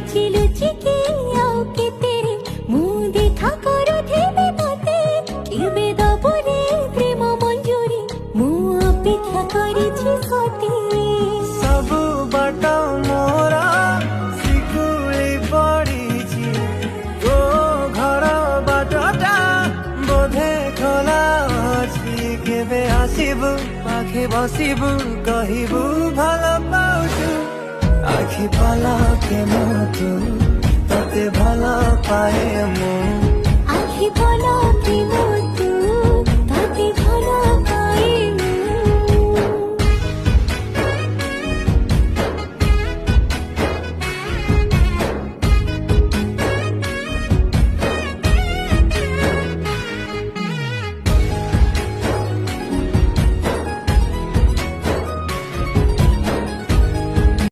लुचि लुचि के आओ के तेरे मुँह देखा करो धेबे मते केबे दबो रे प्रेम मंजूरी मुँह अपेक्षा करिछि सती सबु बाट मोरा सिकुली पड़िछि तो घर बाटटा बोधे खोला अछि केबे आसिबु पाखे बसिबु कहिबु भालो पाउछु आखि पलके मुतु तते भालो पाए मु आखि पलके मुतु